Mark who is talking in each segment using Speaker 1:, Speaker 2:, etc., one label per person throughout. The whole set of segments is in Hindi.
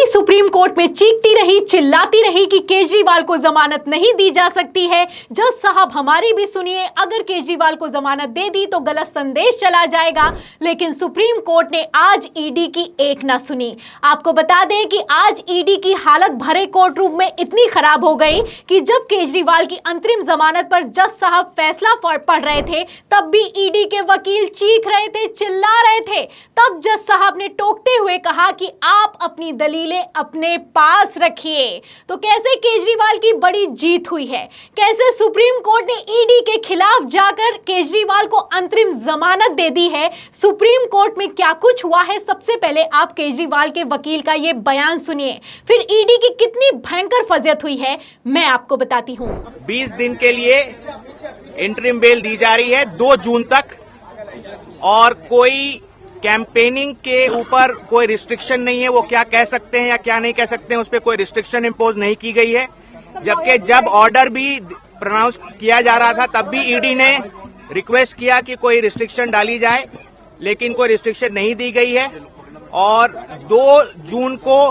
Speaker 1: सुप्रीम कोर्ट में चीखती रही, चिल्लाती रही कि केजरीवाल को जमानत नहीं दी जा सकती है। जज साहब हमारी भी सुनिए, अगर केजरीवाल को जमानत दे दी तो गलत संदेश चला जाएगा। लेकिन सुप्रीम कोर्ट ने आज ईडी की एक ना सुनी। आपको बता दें कि आज ईडी की हालत भरे कोर्ट रूम में इतनी खराब हो गई कि जब केजरीवाल की अंतरिम जमानत पर जज साहब फैसला पढ़ रहे थे, तब भी ईडी के वकील चीख रहे थे, चिल्ला रहे थे। तब जज साहब ने टोकते हुए कहा कि आप अपनी दलीलें अपने पास रखिए। तो कैसे केजरीवाल की बड़ी जीत हुई है, कैसे सुप्रीम कोर्ट ने ईडी के खिलाफ जाकर केजरीवाल को अंतरिम जमानत दे दी है, सुप्रीम कोर्ट में क्या कुछ हुआ है, सबसे पहले आप केजरीवाल के वकील का ये बयान सुनिए। फिर ईडी की कितनी भयंकर फजियत हुई है मैं आपको बताती हूँ।
Speaker 2: 20 दिन के लिए इंटरिम बेल दी जा रही है 2 जून तक, और कोई कैंपेनिंग के ऊपर कोई रिस्ट्रिक्शन नहीं है। वो क्या कह सकते हैं या क्या नहीं कह सकते हैं, उस पर कोई रिस्ट्रिक्शन इम्पोज नहीं की गई है। जबकि जब ऑर्डर भी प्रोनाउंस किया जा रहा था तब भी ईडी ने रिक्वेस्ट किया कि कोई रिस्ट्रिक्शन डाली जाए, लेकिन कोई रिस्ट्रिक्शन नहीं दी गई है। और 2 जून को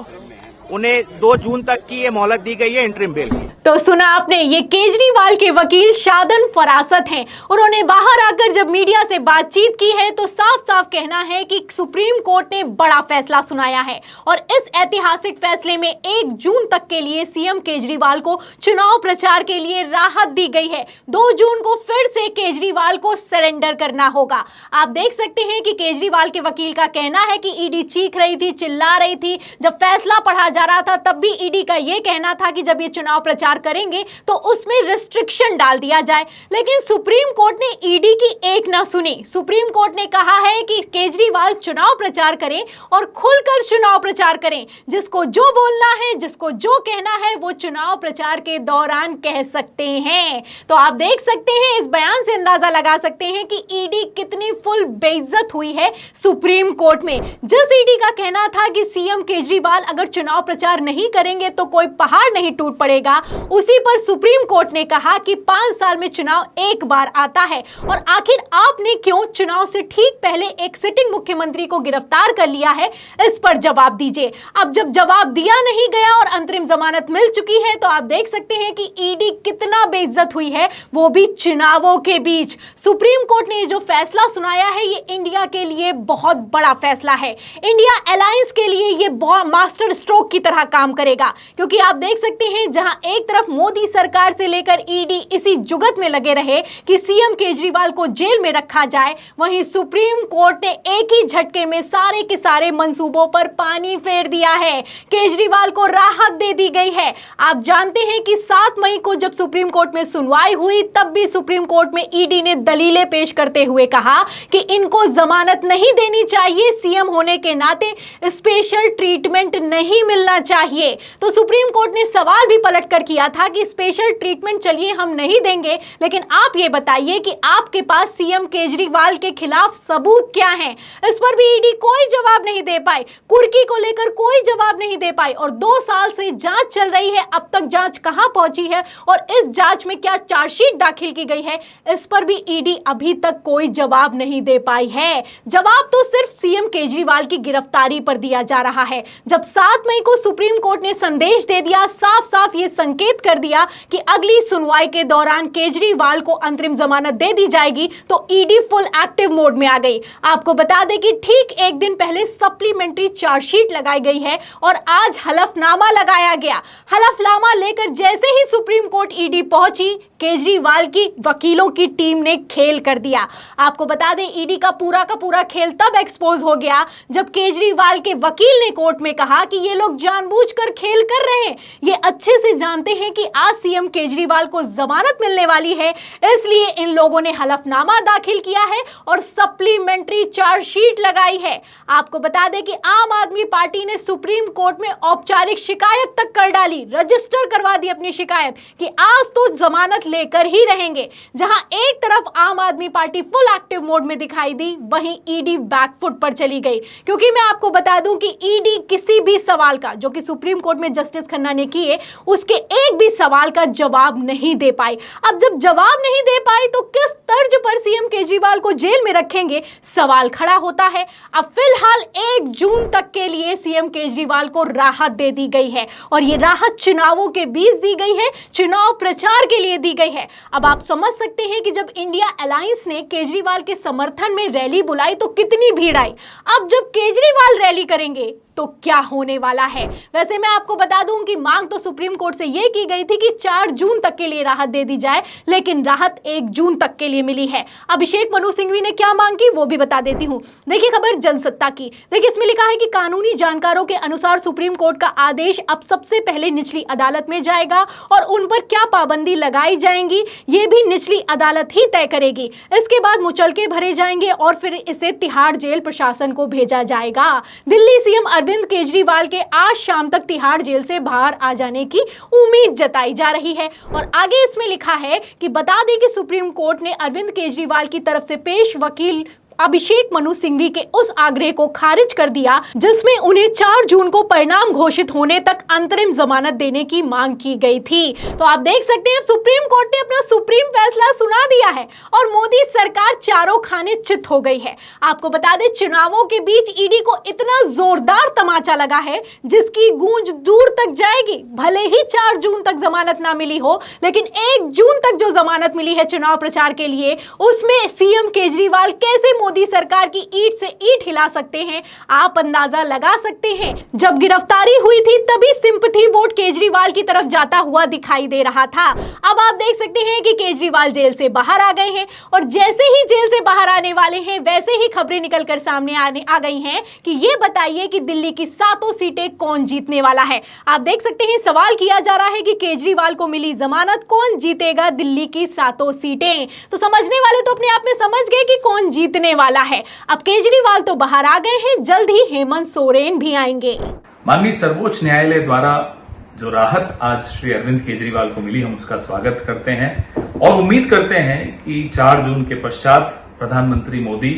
Speaker 2: उन्हें 2 जून तक की ये मोहलत दी गई है इंटरिम बेल की।
Speaker 1: तो सुना आपने, ये केजरीवाल के वकील शादन फरासत हैं। उन्होंने बाहर आकर जब मीडिया से बातचीत की है तो साफ साफ कहना है कि सुप्रीम कोर्ट ने बड़ा फैसला सुनाया है और इस ऐतिहासिक फैसले में 1 जून तक के लिए सीएम केजरीवाल को चुनाव प्रचार के लिए राहत दी गई है। 2 जून को फिर से केजरीवाल को सरेंडर करना होगा। आप देख सकते हैं कि केजरीवाल के वकील का कहना है कि ईडी चीख रही थी, चिल्ला रही थी। जब फैसला पढ़ा जा रहा था तब भी ईडी का यह कहना था कि जब ये चुनाव प्रचार करेंगे तो उसमें रिस्ट्रिक्शन डाल दिया जाए। लेकिन सुप्रीम कोर्ट ने ईडी की एक ना सुनी। सुप्रीम कोर्ट ने कहा है कि केजरीवाल चुनाव प्रचार करें और खुलकर चुनाव प्रचार करें। जिसको जो बोलना है, जिसको जो कहना है, वो चुनाव प्रचार के दौरान कह सकते हैं। तो आप देख सकते हैं, इस बयान से अंदाजा लगा सकते हैं कि ईडी कितनी फुल बेइज्जत हुई है सुप्रीम कोर्ट में। जिस ईडी का कहना था कि सीएम केजरीवाल अगर चुनाव प्रचार नहीं करेंगे तो कोई पहाड़ नहीं टूट पड़ेगा, उसी पर सुप्रीम कोर्ट ने कहा कि 5 साल में चुनाव एक बार आता है और आखिर आपने क्यों चुनाव से ठीक पहले एक सिटिंग मुख्यमंत्री को गिरफ्तार कर लिया है, इस पर जवाब दीजिए। अब जब जवाब दिया नहीं गया और अंतरिम जमानत मिल चुकी है तो आप देख सकते हैं कि ईडी कितना बेइज्जत हुई है, वो भी चुनावों के बीच। सुप्रीम कोर्ट ने जो फैसला सुनाया है ये इंडिया के लिए बहुत बड़ा फैसला है। इंडिया अलायंस के लिए ये मास्टर स्ट्रोक की तरह काम करेगा, क्योंकि आप देख सकते हैं जहां एक तरफ मोदी सरकार से लेकर ईडी इसी जुगत में लगे रहे कि सीएम केजरीवाल को जेल में रखा जाए, वहीं सुप्रीम कोर्ट ने एक ही झटके में सारे के सारे मंसूबों पर पानी फेर दिया है। केजरीवाल को राहत दे दी गई है। आप जानते हैं कि 7 मई को जब सुप्रीम कोर्ट में सुनवाई हुई तब भी सुप्रीम कोर्ट में ईडी ने दलीलें पेश करते हुए कहा कि इनको जमानत नहीं देनी चाहिए, सीएम होने के नाते स्पेशल ट्रीटमेंट नहीं मिलना चाहिए। तो सुप्रीम कोर्ट ने सवाल भी पलट कर किया था कि स्पेशल ट्रीटमेंट चलिए हम नहीं देंगे, लेकिन आप ये बताइए कि आपके पास सीएम केजरीवाल के खिलाफ सबूत क्या हैं। इस पर भी ईडी कोई जवाब नहीं दे पाई, कुर्की को लेकर कोई जवाब नहीं दे पाई। और 2 साल से जांच चल रही है, अब तक जांच कहां पहुंची है और इस जांच में क्या चार्जशीट दाखिल की गई है, इस पर भी ईडी अभी तक कोई जवाब नहीं दे पाई है। जवाब तो सिर्फ सीएम केजरीवाल की गिरफ्तारी पर दिया जा रहा है। जब 7 मई को सुप्रीम कोर्ट ने संदेश दे दिया, साफ साफ ये संकेत कर दिया कि अगली सुनवाई के दौरान केजरीवाल को अंतरिम जमानत दे दी जाएगी, तो ईडी फुल एक्टिव मोड में आ गई। आपको बता दें कि ठीक एक दिन पहले सप्लीमेंट्री चार्जशीट लगाई गई है और आज हलफनामा लगाया गया। हलफनामा लेकर जैसे ही सुप्रीम कोर्ट ईडी पहुंची, केजरीवाल की वकीलों की टीम ने खेल कर दिया। आपको बता दें ईडी का पूरा खेल तब एक्सपोज हो गया जब केजरीवाल के वकील ने कोर्ट में कहा कि ये लोग जानबूझकर खेल कर रहे हैं, ये अच्छे से जानते हैं कि आज सीएम केजरीवाल को जमानत मिलने वाली है, इसलिए इन लोगों ने हलफनामा दाखिल किया है और सप्लीमेंट्री चार्जशीट लगाई है। आपको बता दें कि आम आदमी पार्टी ने सुप्रीम कोर्ट में औपचारिक शिकायत तक कर डाली, रजिस्टर करवा दी अपनी शिकायत कि आज तो जमानत लेकर ही रहेंगे। जहां एक तरफ आम आदमी पार्टी फुल एक्टिव मोड में दिखाई दी, वहीं ईडी बैकफुट पर चली गई। क्योंकि मैं आपको बता दूं कि ईडी किसी भी सवाल का, याचिका जो कि सुप्रीम कोर्ट में जस्टिस खन्ना ने की है, उसके एक भी सवाल का जवाब नहीं दे पाई। अब जब जवाब नहीं दे पाई तो किस तर्ज पर सीएम केजरीवाल को जेल में रखेंगे, सवाल खड़ा होता है। अब फिलहाल 1 जून तक के लिए सीएम केजरीवाल को राहत दे दी गई है और ये राहत चुनावों के बीच दी गई है, चुनाव प्रचार के लिए दी गई है। अब आप समझ सकते हैं कि जब इंडिया अलायंस ने केजरीवाल के समर्थन में रैली बुलाई तो कितनी भीड़ आई। अब जब केजरीवाल रैली करेंगे तो क्या होने वाला है। वैसे मैं आपको बता दूं कि मांग तो सुप्रीम कोर्ट से यह की गई थी कि 4 जून तक के लिए राहत दे दी जाए, लेकिन राहत 1 जून तक के लिए मिली है। अभिषेक मनु सिंघवी ने क्या मांग की वो भी बता देती हूं। देखिए खबर जनसत्ता की। देखिए इसमें लिखा है कि कानूनी जानकारों के अनुसार सुप्रीम कोर्ट का आदेश अब सबसे पहले निचली अदालत में जाएगा और उन पर क्या पाबंदी लगाई जाएंगी ये भी निचली अदालत ही तय करेगी। इसके बाद मुचलके भरे जाएंगे और फिर इसे तिहाड़ जेल प्रशासन को भेजा जाएगा। दिल्ली सीएम अरविंद केजरीवाल के आज शाम तक तिहाड़ जेल से बाहर आ जाने की उम्मीद जताई जा रही है। और आगे इसमें लिखा है कि बता दें कि सुप्रीम कोर्ट ने अरविंद केजरीवाल की तरफ से पेश वकील अभिषेक मनु सिंघवी के उस आग्रह को खारिज कर दिया जिसमें उन्हें 4 जून को परिणाम घोषित होने तक अंतरिम जमानत देने की मांग की गई थी। तो आप देख सकते हैं सुप्रीम कोर्ट ने अपना सुप्रीम फैसला सुना दिया है और मोदी सरकार चारों खाने चित हो गई है। आपको बता दें चुनावों के बीच ईडी को इतना जोरदार तमाचा लगा है जिसकी गूंज दूर तक जाएगी। भले ही 4 जून तक जमानत ना मिली हो, लेकिन 1 जून तक जो जमानत मिली है चुनाव प्रचार के लिए, उसमें सीएम केजरीवाल कैसे मोदी सरकार की ईंट से ईंट हिला सकते हैं आप अंदाजा लगा सकते हैं। जब गिरफ्तारी हुई थी तभी सिंपैथी वोट केजरीवाल की तरफ जाता हुआ दिखाई दे रहा था। अब आप देख सकते हैं कि केजरीवाल जेल से बाहर आ गए हैं और जैसे ही जेल से बाहर आने वाले हैं वैसे ही खबरें निकलकर सामने आ गई हैं कि ये बताइए कि दिल्ली की 7 सीटें कौन जीतने वाला है। आप देख सकते हैं सवाल किया जा रहा है कि केजरीवाल को मिली जमानत, कौन जीतेगा दिल्ली की 7 सीटें। तो समझने वाले तो अपने आप में समझ गए कि कौन जीतने वाला है। अब केजरीवाल तो बाहर आ गए हैं, जल्द ही हेमंत सोरेन भी आएंगे।
Speaker 3: माननीय सर्वोच्च न्यायालय द्वारा जो राहत आज श्री अरविंद केजरीवाल को मिली, हम उसका स्वागत करते हैं और उम्मीद करते हैं कि 4 जून के पश्चात प्रधानमंत्री मोदी,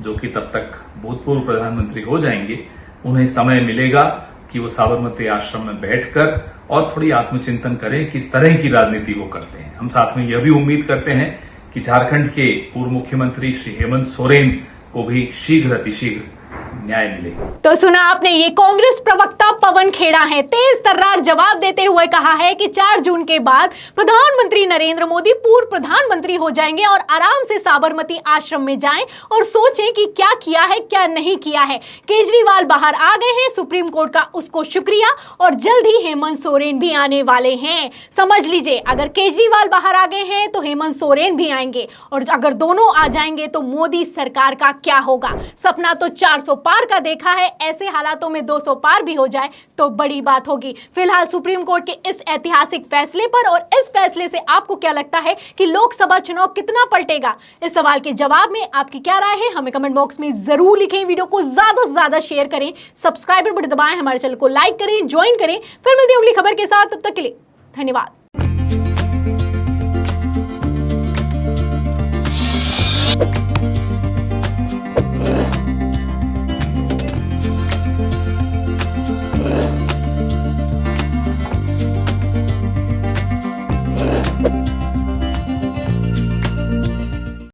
Speaker 3: जो कि तब तक भूतपूर्व प्रधानमंत्री हो जाएंगे, उन्हें समय मिलेगा कि वो साबरमती आश्रम में बैठकर और थोड़ी आत्मचिंतन करें किस तरह की राजनीति वो करते हैं। हम साथ में यह भी उम्मीद करते हैं कि झारखंड के पूर्व मुख्यमंत्री श्री हेमंत सोरेन को भी शीघ्र अतिशीघ्र न्याय मिले।
Speaker 1: तो सुना आपने, ये कांग्रेस प्रवक्ता पवन खेड़ा है, तेज तर्रार जवाब देते हुए कहा है कि 4 जून के बाद प्रधानमंत्री नरेंद्र मोदी पूर्व प्रधानमंत्री हो जाएंगे और आराम से साबरमती आश्रम में जाएं और सोचें कि क्या किया है क्या नहीं किया है। केजरीवाल बाहर आ गए हैं, सुप्रीम कोर्ट का उसको शुक्रिया, और जल्द ही हेमंत सोरेन भी आने वाले हैं। समझ लीजिए, अगर केजरीवाल बाहर आ गए हैं तो हेमंत सोरेन भी आएंगे, और अगर दोनों आ जाएंगे तो मोदी सरकार का क्या होगा। सपना तो 400 पार का देखा है, ऐसे हालातों में 200 पार भी हो जाए तो बड़ी बात होगी। फिलहाल सुप्रीम कोर्ट के इस ऐतिहासिक फैसले पर और इस फैसले से आपको क्या लगता है कि लोकसभा चुनाव कितना पलटेगा, इस सवाल के जवाब में आपकी क्या राय है हमें कमेंट बॉक्स में जरूर लिखें। वीडियो को ज्यादा से ज्यादा शेयर करें, सब्सक्राइबर बटन दबाएं, हमारे चैनल को लाइक करें, ज्वाइन करें। फिर मिलते हैं अगली खबर के साथ, तब तक के लिए धन्यवाद।